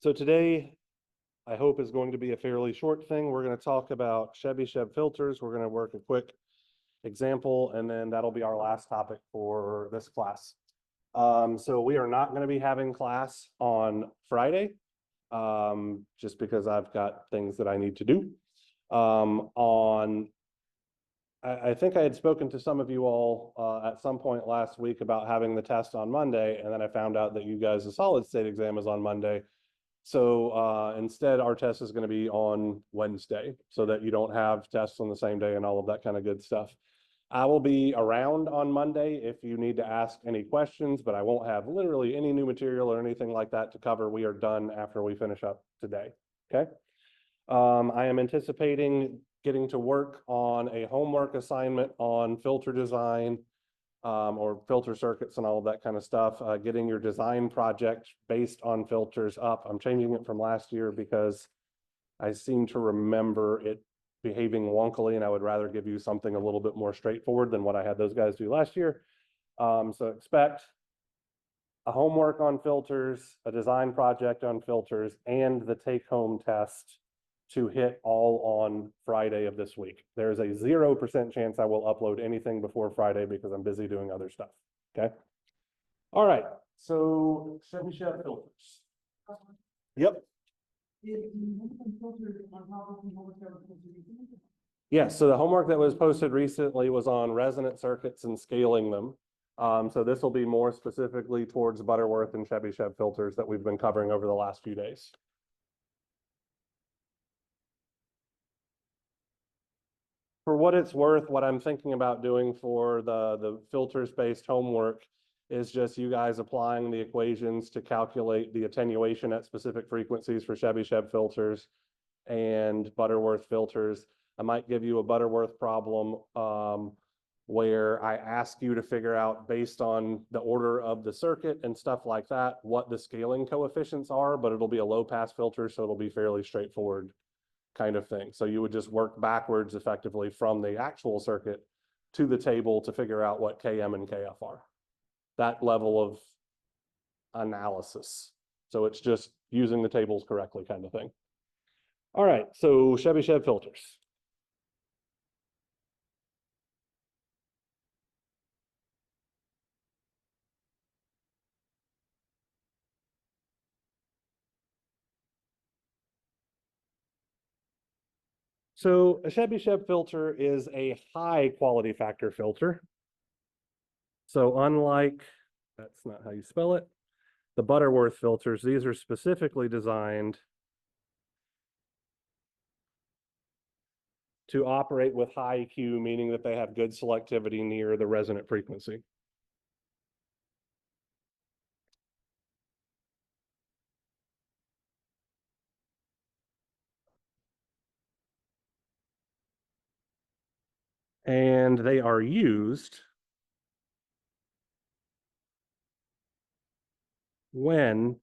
So today, I hope is going to be a fairly short thing. We're going to talk about Chevy filters. We're going to work a quick example, and then that'll be our last topic for this class. So we are not going to be having class on Friday, just because I've got things that I need to do. I think I had spoken to some of you all at some point last week about having the test on Monday, and then I found out that you guys' the solid state exam is on Monday. So instead, our test is going to be on Wednesday so that you don't have tests on the same day and all of that kind of good stuff. I will be around on Monday if you need to ask any questions, but I won't have literally any new material or anything like that to cover. We are done after we finish up today. Okay. I am anticipating getting to work on a homework assignment on filter design, or filter circuits and all of that kind of stuff, getting your design project based on filters up. I'm changing it from last year because I seem to remember it behaving wonkily, and I would rather give you something a little bit more straightforward than what I had those guys do last year. So expect a homework on filters, a design project on filters, and the take-home test to hit all on Friday of this week. There's a 0% chance I will upload anything before Friday because I'm busy doing other stuff, okay? All right, so Chevy filters. Yep. Yes, so the homework that was posted recently was on resonant circuits and scaling them. So this will be more specifically towards Butterworth and Chevy filters that we've been covering over the last few days. For what it's worth, what I'm thinking about doing for the filters-based homework is just you guys applying the equations to calculate the attenuation at specific frequencies for Chevy filters and Butterworth filters. I might give you a Butterworth problem where I ask you to figure out, based on the order of the circuit and stuff like that, what the scaling coefficients are, but it'll be a low-pass filter, so it'll be fairly straightforward kind of thing. So you would just work backwards effectively from the actual circuit to the table to figure out what Km and Kf are. That level of analysis. So it's just using the tables correctly kind of thing. All right, so Chevy filters. So a Chevy filter is a high quality factor filter. So unlike, that's not how you spell it, the Butterworth filters, these are specifically designed to operate with high Q, meaning that they have good selectivity near the resonant frequency. And they are used when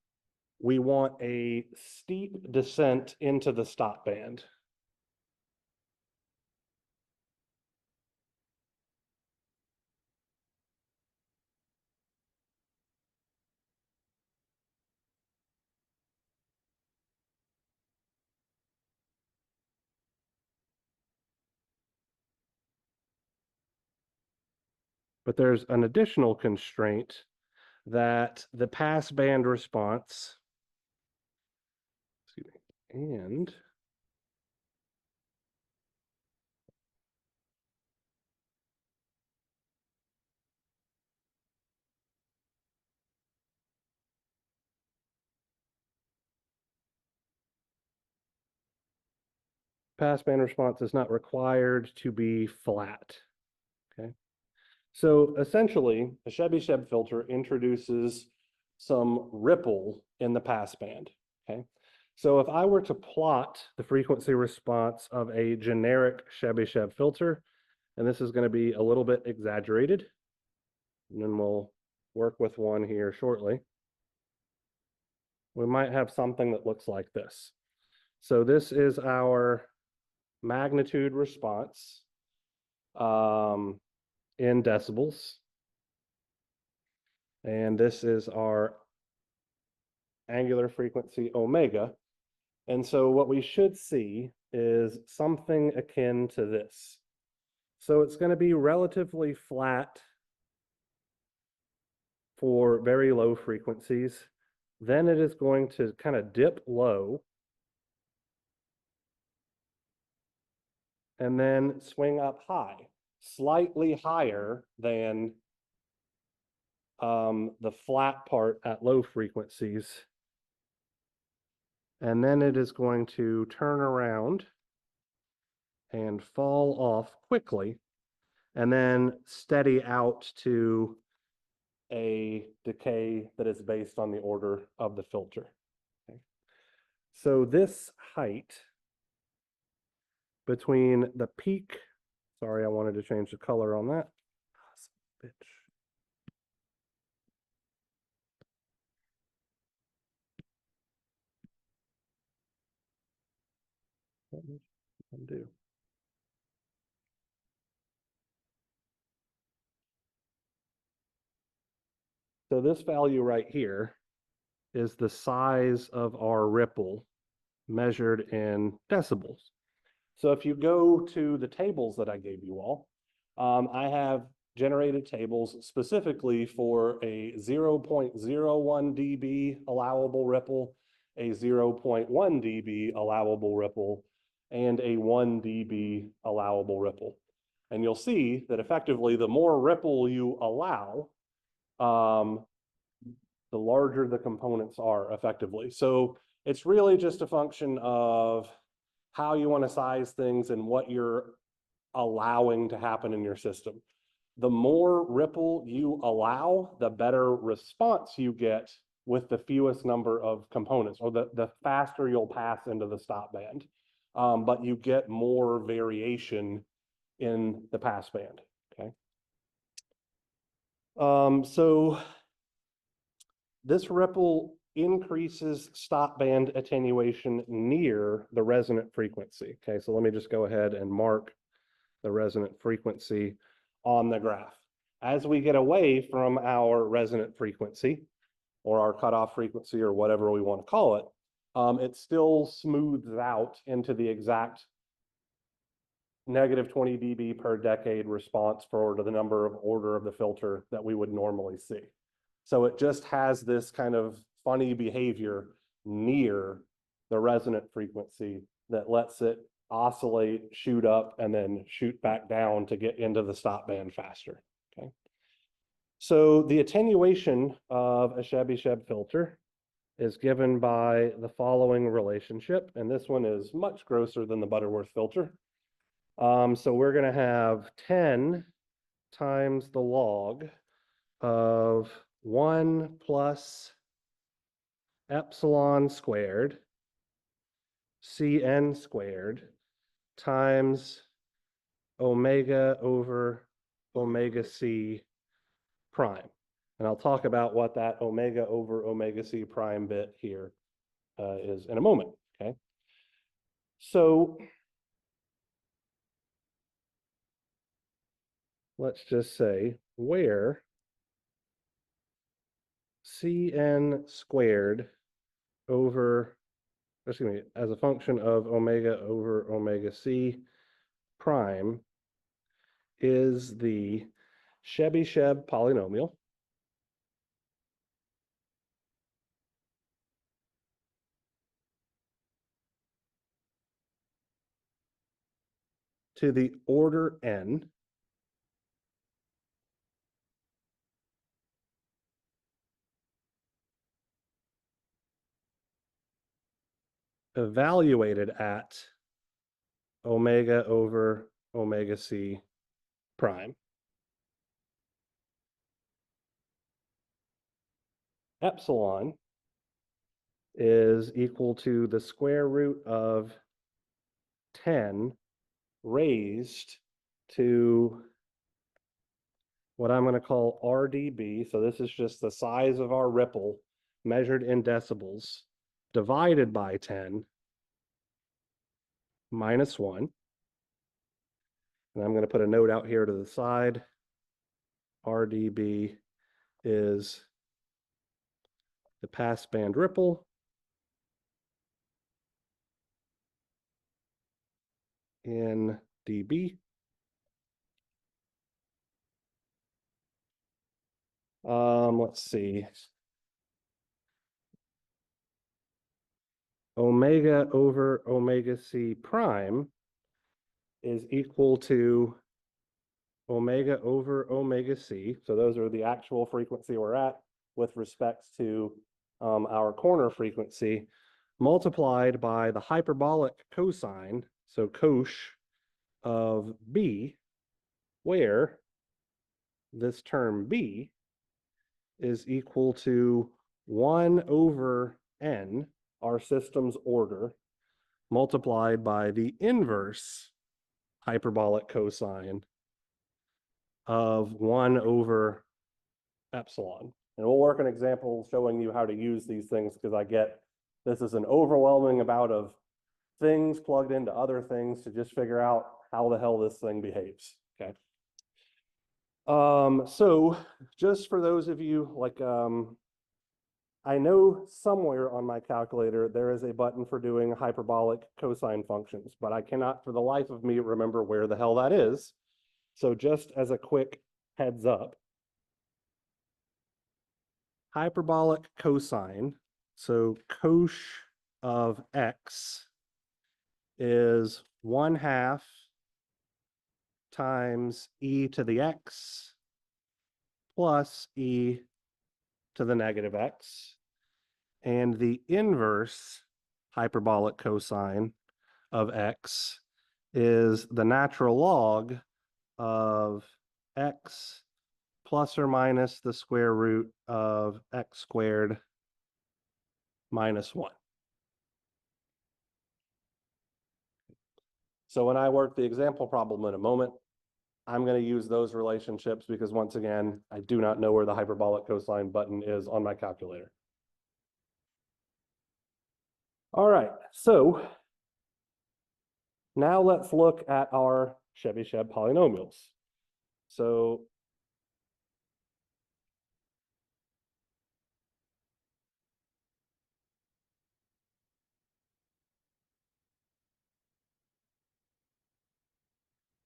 we want a steep descent into the stop band. But there's an additional constraint that the pass band response, excuse me, and passband response is not required to be flat. Okay. So essentially, a Chevy filter introduces some ripple in the passband. Okay. So if I were to plot the frequency response of a generic Chevy filter, and this is going to be a little bit exaggerated, and then we'll work with one here shortly, we might have something that looks like this. So this is our magnitude response in decibels. And this is our angular frequency omega. And so what we should see is something akin to this. So it's going to be relatively flat for very low frequencies. Then it is going to kind of dip low and then swing up high, slightly higher than the flat part at low frequencies. And then it is going to turn around and fall off quickly and then steady out to a decay that is based on the order of the filter. Okay. So this height between the peak, sorry, I wanted to change the color on that. Bitch. Undo. So this value right here is the size of our ripple measured in decibels. So if you go to the tables that I gave you all, I have generated tables specifically for a 0.01 dB allowable ripple, a 0.1 dB allowable ripple, and a 1 dB allowable ripple. And you'll see that effectively the more ripple you allow, the larger the components are effectively. So it's really just a function of how you want to size things and what you're allowing to happen in your system. The more ripple you allow, the better response you get with the fewest number of components, or the faster you'll pass into the stop band. But you get more variation in the pass band, okay? So this ripple increases stop band attenuation near the resonant frequency. Okay, so let me just go ahead and mark the resonant frequency on the graph. As we get away from our resonant frequency, or our cutoff frequency, or whatever we want to call it, it still smooths out into the exact negative 20 dB per decade response for the number of order of the filter that we would normally see. So it just has this kind of funny behavior near the resonant frequency that lets it oscillate, shoot up, and then shoot back down to get into the stop band faster. Okay. So the attenuation of a Chebyshev filter is given by the following relationship, and this one is much grosser than the Butterworth filter. So we're going to have 10 times the log of 1 plus epsilon squared Cn squared times omega over omega c prime. And I'll talk about what that omega over omega c prime bit here is in a moment, okay? So let's just say where Cn squared over, excuse me, as a function of omega over omega c prime is the Chebyshev polynomial to the order n evaluated at omega over omega c prime. Epsilon is equal to the square root of 10 raised to what I'm going to call RdB. So this is just the size of our ripple measured in decibels divided by 10 minus 1. And I'm going to put a note out here to the side. RdB is the passband ripple in dB. Let's see. Omega over omega c prime is equal to omega over omega c. So those are the actual frequency we're at with respect to our corner frequency, multiplied by the hyperbolic cosine, so cosh of b, where this term b is equal to 1 over n, our system's order, multiplied by the inverse hyperbolic cosine of 1 over epsilon. And we'll work an example showing you how to use these things, because I get this is an overwhelming amount of things plugged into other things to just figure out how the hell this thing behaves. Okay. So just for those of you, like, I know somewhere on my calculator there is a button for doing hyperbolic cosine functions, but I cannot for the life of me remember where the hell that is. So just as a quick heads up, hyperbolic cosine, so cosh of x is 1/2 times e to the x plus e to the negative x. And the inverse hyperbolic cosine of x is the natural log of x plus or minus the square root of x squared minus 1. So when I work the example problem in a moment, I'm going to use those relationships because, once again, I do not know where the hyperbolic cosine button is on my calculator. All right, so now let's look at our Chebyshev polynomials. So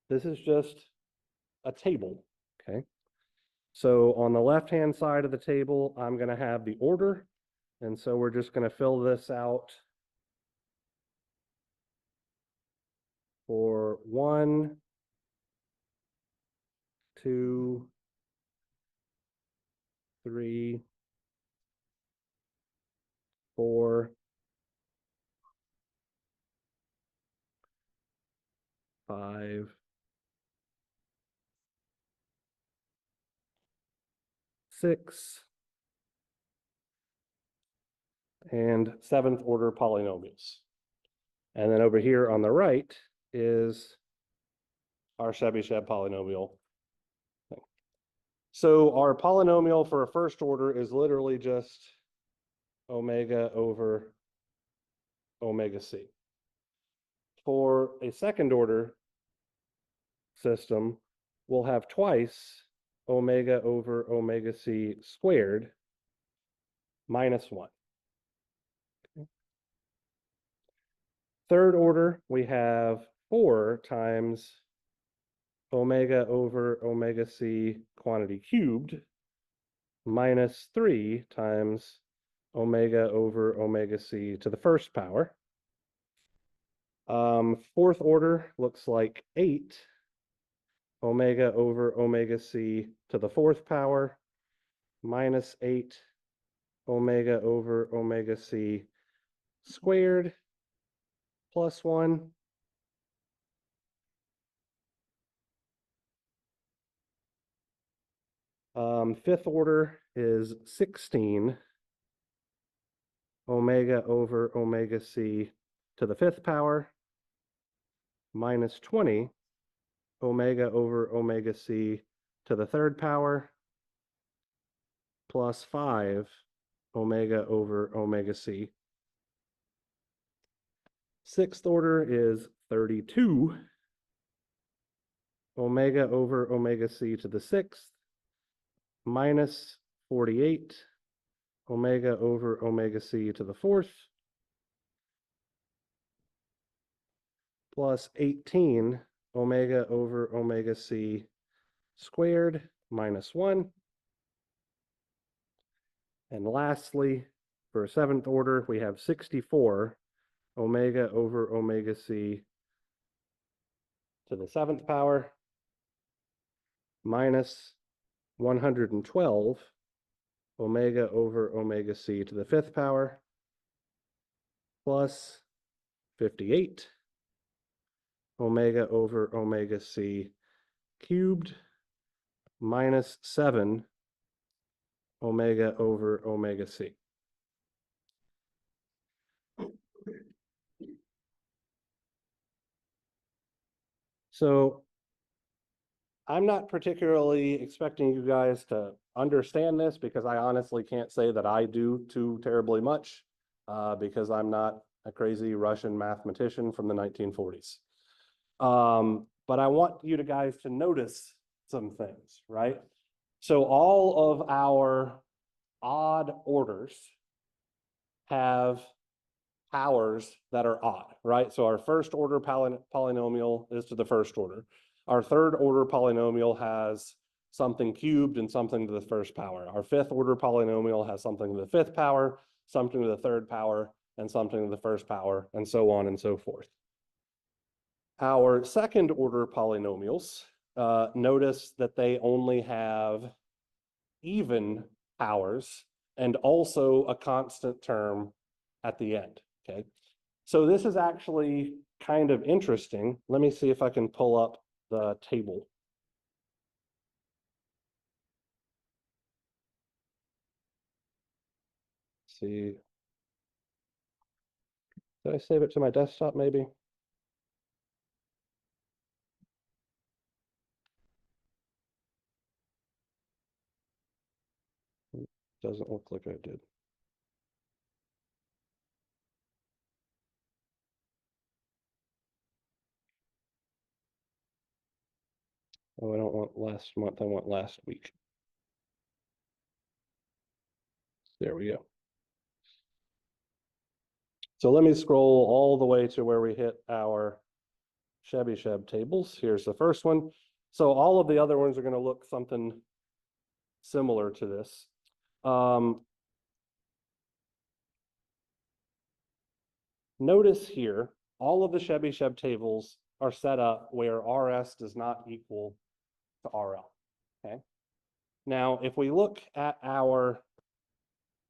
this is just a table, okay? So on the left-hand side of the table, I'm going to have the order. And so we're just going to fill this out for 1, 2, 3, 4, 5, 6, and 7th order polynomials. And then over here on the right is our Chebyshev polynomial. So our polynomial for a first order is literally just omega over omega c. For a second order system, we'll have twice omega over omega c squared minus 1. Okay. Third order, we have 4 times omega over omega c quantity cubed minus 3 times omega over omega c to the first power. Fourth order looks like 8 omega over omega c to the fourth power minus 8 omega over omega c squared plus 1. Fifth order is 16 omega over omega c to the fifth power minus 20 omega over omega c to the third power plus 5 omega over omega c. Sixth order is 32 omega over omega c to the sixth minus 48 omega over omega c to the fourth plus 18 omega over omega c squared minus 1. And lastly, for a seventh order, we have 64 omega over omega c to the seventh power minus 112 omega over omega c to the fifth power plus 58 omega over omega c cubed minus 7 omega over omega c. So I'm not particularly expecting you guys to understand this because I honestly can't say that I do too terribly much because I'm not a crazy Russian mathematician from the 1940s. But I want you guys to notice some things, right? So all of our odd orders have powers that are odd, right? So our first order polynomial is to the first order. Our third order polynomial has something cubed and something to the first power. Our fifth order polynomial has something to the fifth power, something to the third power, and something to the first power, and so on and so forth. Our second order polynomials, notice that they only have even powers and also a constant term at the end, okay? So this is actually kind of interesting. Let me see if I can pull up the table. Let's see. Did I save it to my desktop maybe? Doesn't look like I did. Oh, I don't want last month, I want last week. There we go. So let me scroll all the way to where we hit our Chebyshev tables. Here's the first one. So all of the other ones are going to look something similar to this. Notice here, all of the Chebyshev tables are set up where RS does not equal to RL, okay? Now, if we look at our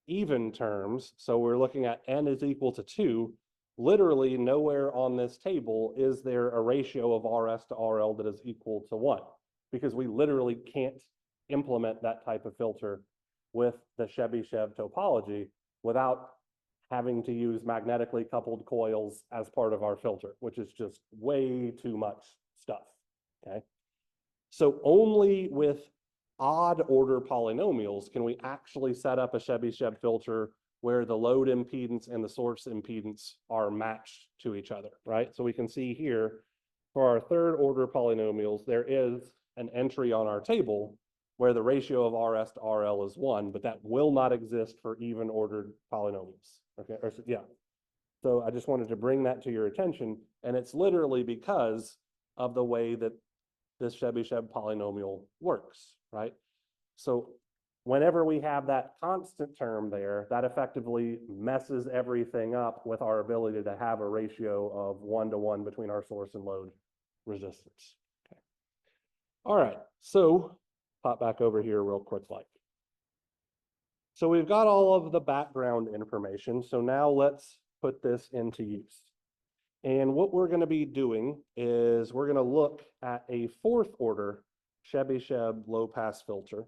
even terms, so we're looking at n is equal to 2, literally nowhere on this table is there a ratio of RS to RL that is equal to 1, because we literally can't implement that type of filter with the Chebyshev topology without having to use magnetically coupled coils as part of our filter, which is just way too much stuff, okay? So only with odd order polynomials can we actually set up a Chebyshev filter where the load impedance and the source impedance are matched to each other, right? So we can see here for our third order polynomials, there is an entry on our table where the ratio of RS to RL is 1, but that will not exist for even ordered polynomials, okay? Or, yeah. So I just wanted to bring that to your attention, and it's literally because of the way that this Chebyshev polynomial works, right? So whenever we have that constant term there, that effectively messes everything up with our ability to have a ratio of 1-to-1 between our source and load resistance. Okay. All right, so pop back over here real quick like. So we've got all of the background information. So now let's put this into use. And what we're going to be doing is we're going to look at a fourth order Chebyshev low pass filter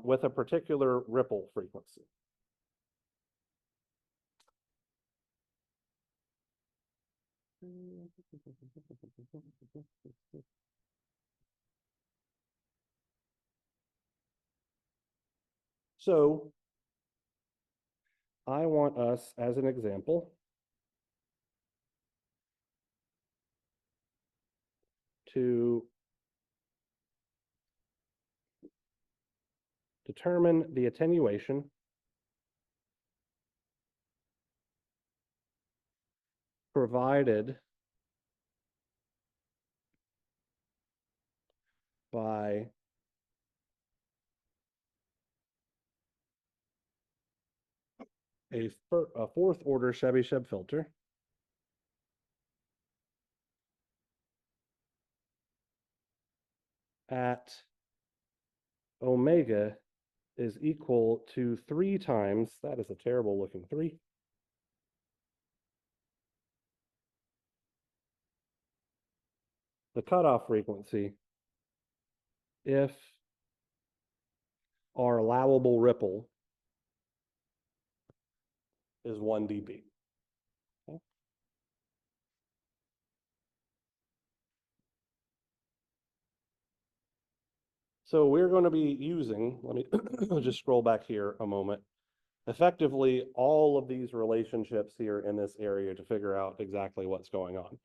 with a particular ripple frequency. So I want us, as an example, to determine the attenuation provided by a fourth order Chebyshev filter at omega is equal to 3 times, that is a terrible looking 3, the cutoff frequency if our allowable ripple is 1 dB. Okay. So we're going to be using, let me just scroll back here a moment, effectively all of these relationships here in this area to figure out exactly what's going on.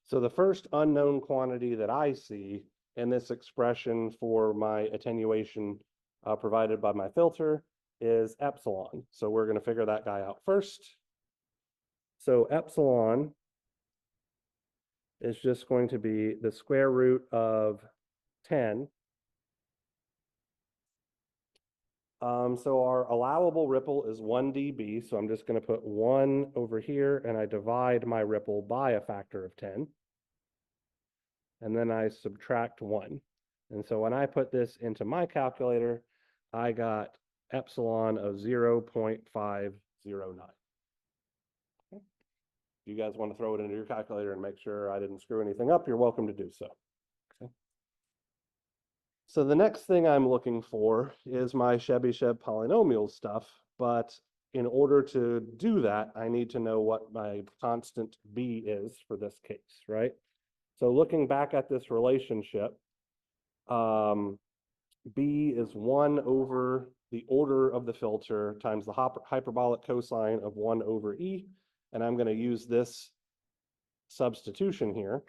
So the first unknown quantity that I see in this expression for my attenuation provided by my filter is epsilon. So we're going to figure that guy out first. So epsilon is just going to be the square root of 10. So our allowable ripple is 1 dB. So I'm just going to put 1 over here and I divide my ripple by a factor of 10. And then I subtract 1. And so when I put this into my calculator, I got epsilon of 0.509. Okay. If you guys want to throw it into your calculator and make sure I didn't screw anything up, you're welcome to do so. Okay. So the next thing I'm looking for is my Chebyshev polynomial stuff, but in order to do that, I need to know what my constant b is for this case, right? So looking back at this relationship, b is 1 over the order of the filter times the hyperbolic cosine of 1 over e, and I'm going to use this substitution here.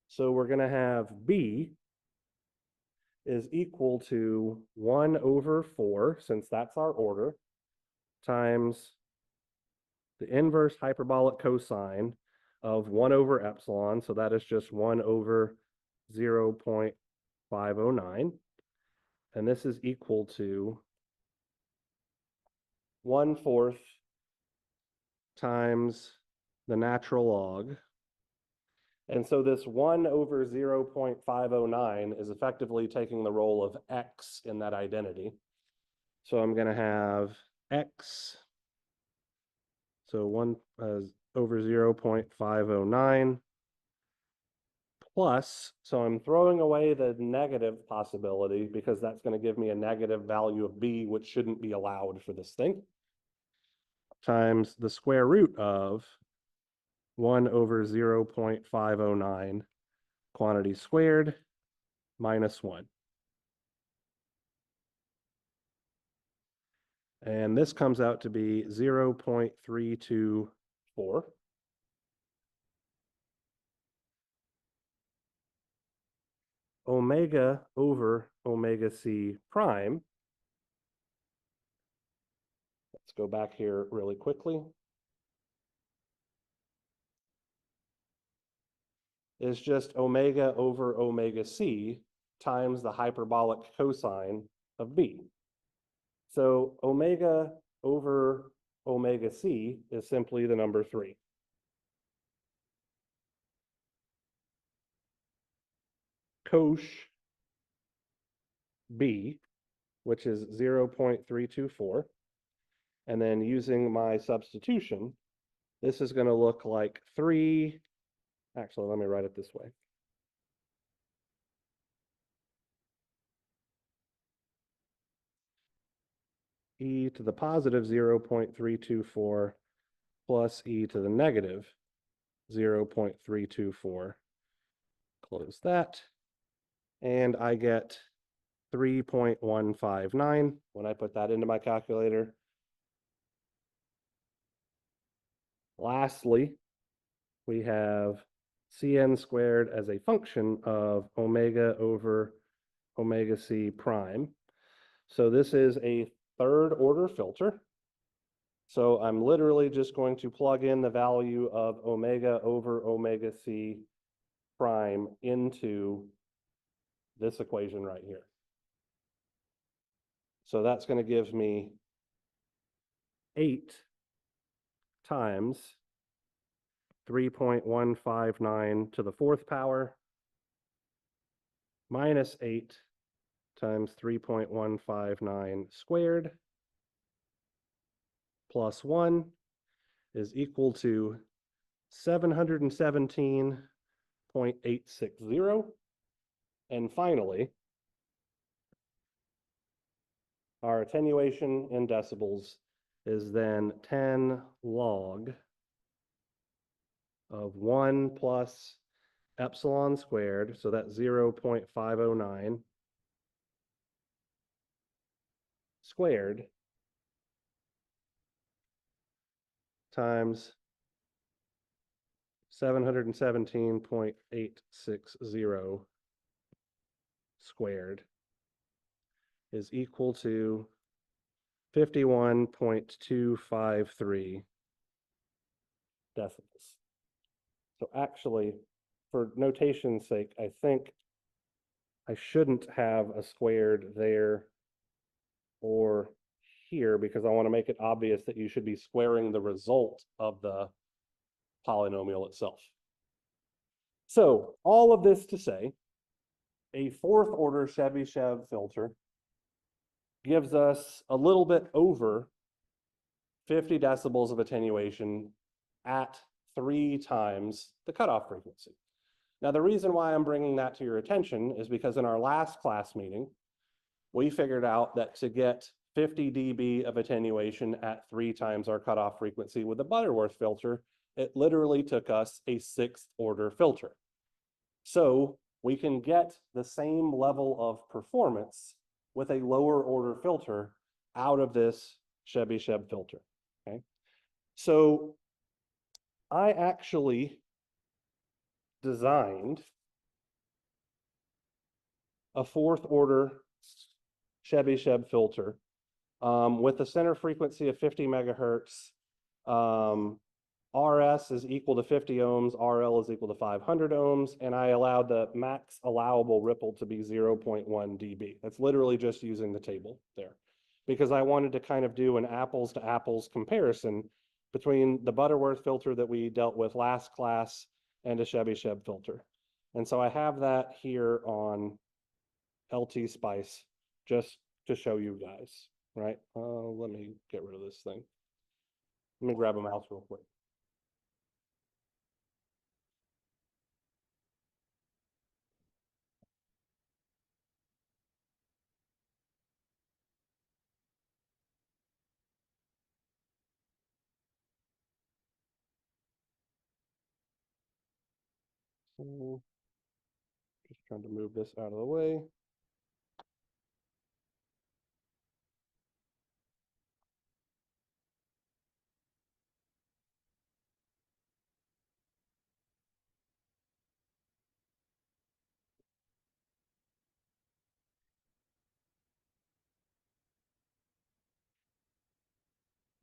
So we're going to have b is equal to 1 over 4, since that's our order, times the inverse hyperbolic cosine of 1 over epsilon, so that is just 1 over 0.509, and this is equal to 1/4 times the natural log. And so this 1 over 0.509 is effectively taking the role of x in that identity. So I'm going to have x, so 1 over 0.509 plus, so I'm throwing away the negative possibility because that's going to give me a negative value of b, which shouldn't be allowed for this thing, times the square root of 1 over 0.509 quantity squared minus 1. And this comes out to be 0.324. Omega over omega c prime. Let's go back here really quickly. Is just omega over omega c times the hyperbolic cosine of b. So omega over omega c is simply the number 3. Cosh b, which is 0.324. And then using my substitution, this is going to look like 3. Actually, let me write it this way. E to the positive 0.324 plus e to the negative 0.324. Close that. And I get 3.159 when I put that into my calculator. Lastly, we have Cn squared as a function of omega over omega c prime. So this is a third order filter. So I'm literally just going to plug in the value of omega over omega c prime into this equation right here. So that's going to give me 8 times 3.159 to the 4th power minus 8 times 3.159 squared plus 1 is equal to 717.860. And finally, our attenuation in decibels is then 10 log of 1 plus epsilon squared, so that's 0.509 squared times 717.860 squared is equal to 51.253 decibels. So actually, for notation's sake, I think I shouldn't have a squared there or here because I want to make it obvious that you should be squaring the result of the polynomial itself. So all of this to say, a 4th order Chebyshev filter gives us a little bit over 50 decibels of attenuation at 3 times the cutoff frequency. Now, the reason why I'm bringing that to your attention is because in our last class meeting, we figured out that to get 50 dB of attenuation at 3 times our cutoff frequency with the Butterworth filter, it literally took us a 6th order filter. So we can get the same level of performance with a lower order filter out of this Chebyshev filter, okay? So I actually designed a 4th order Chebyshev filter with a center frequency of 50 megahertz. RS is equal to 50 ohms, RL is equal to 500 ohms, and I allowed the max allowable ripple to be 0.1 dB. That's literally just using the table there, because I wanted to kind of do an apples to apples comparison between the Butterworth filter that we dealt with last class and a Chebyshev filter. And so I have that here on LT Spice just to show you guys, right? Let me get rid of this thing. Let me grab a mouse real quick. So just trying to move this out of the way.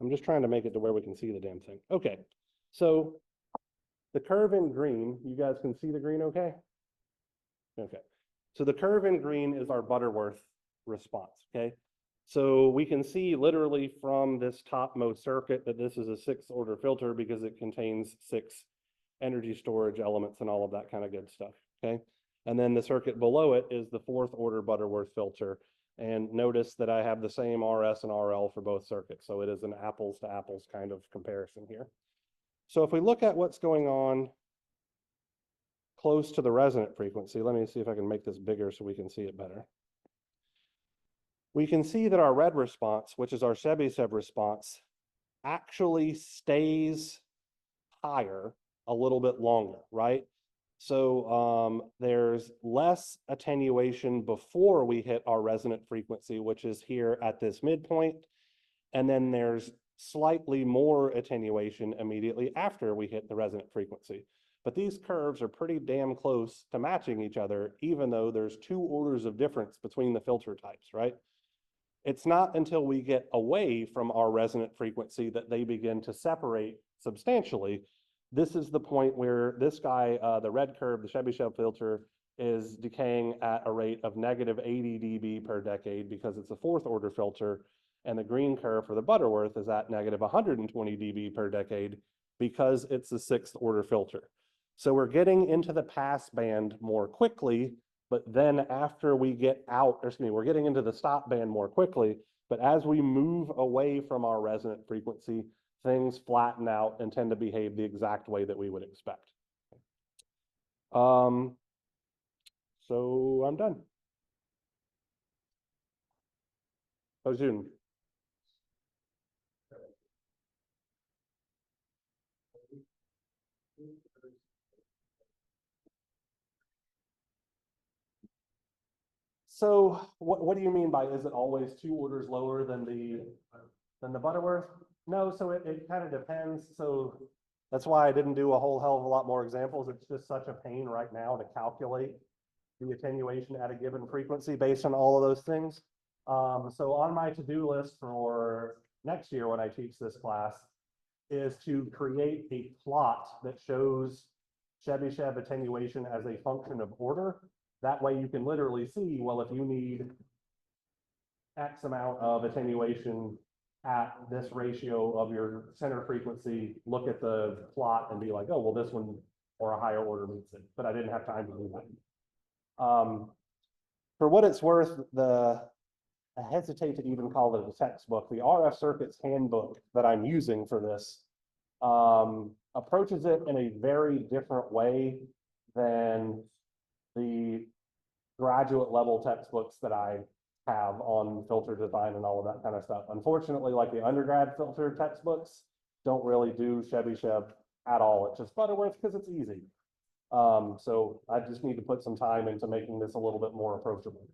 I'm just trying to make it to where we can see the damn thing. Okay, so the curve in green, you guys can see the green okay? Okay, so the curve in green is our Butterworth response, okay? So we can see literally from this topmost circuit that this is a 6th order filter because it contains 6 energy storage elements and all of that kind of good stuff, okay? And then the circuit below it is the 4th order Butterworth filter. And notice that I have the same RS and RL for both circuits. So it is an apples to apples kind of comparison here. So if we look at what's going on close to the resonant frequency, let me see if I can make this bigger so we can see it better. We can see that our red response, which is our Chebyshev response, actually stays higher a little bit longer, right? So there's less attenuation before we hit our resonant frequency, which is here at this midpoint. And then there's slightly more attenuation immediately after we hit the resonant frequency. But these curves are pretty damn close to matching each other, even though there's 2 orders of difference between the filter types, right? It's not until we get away from our resonant frequency that they begin to separate substantially. This is the point where this guy, the red curve, the Chebyshev filter, is decaying at a rate of negative 80 dB per decade because it's a fourth order filter, and the green curve for the Butterworth is at negative 120 dB per decade because it's a sixth order filter. So we're getting into the pass band more quickly, but then after we get out, or excuse me, we're getting into the stop band more quickly, but as we move away from our resonant frequency, things flatten out and tend to behave the exact way that we would expect. So I'm done. Oh, June. So what do you mean by, is it always 2 orders lower than the Butterworth? No, so it kind of depends. So that's why I didn't do a whole hell of a lot more examples. It's just such a pain right now to calculate the attenuation at a given frequency based on all of those things. So on my to-do list for next year when I teach this class is to create a plot that shows Chebyshev attenuation as a function of order. That way you can literally see, well, if you need X amount of attenuation at this ratio of your center frequency, look at the plot and be like, oh, well, this one or a higher order meets it, but I didn't have time to do that. For what it's worth, I hesitate to even call it a textbook. The RF Circuits Handbook that I'm using for this approaches it in a very different way than the graduate level textbooks that I have on filter design and all of that kind of stuff. Unfortunately, like the undergrad filter textbooks don't really do Chebyshev at all. It's just Butterworth because it's easy. So I just need to put some time into making this a little bit more approachable.